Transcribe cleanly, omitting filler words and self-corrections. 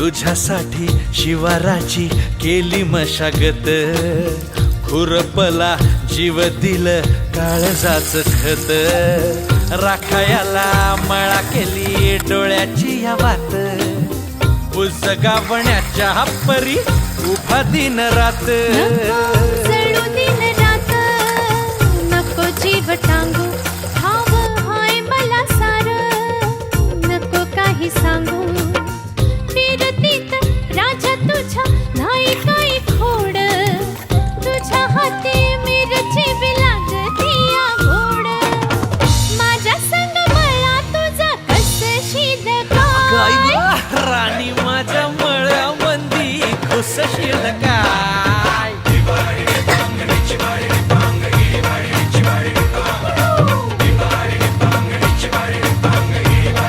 तुझ्यासाठी शिवाराची केली मशागत, खुरपला जीव दिलं काळजाच खत, राखायाला मळा केली डोळ्याची या वात, उजगावण्याच्या परी उभा दिन रात. जळू दिन रात नको जीव टांगू, ठाव हाय मला सार नको काही सांगू. फिरतीत राजा तुझ्या नाही काही खोड, तुझ्या हाती मिरची बी लागती या गोड. माझ्या संग मला तुझा कस शीद काय, राणी माझ्या मळ्यामंदी खुसशील का.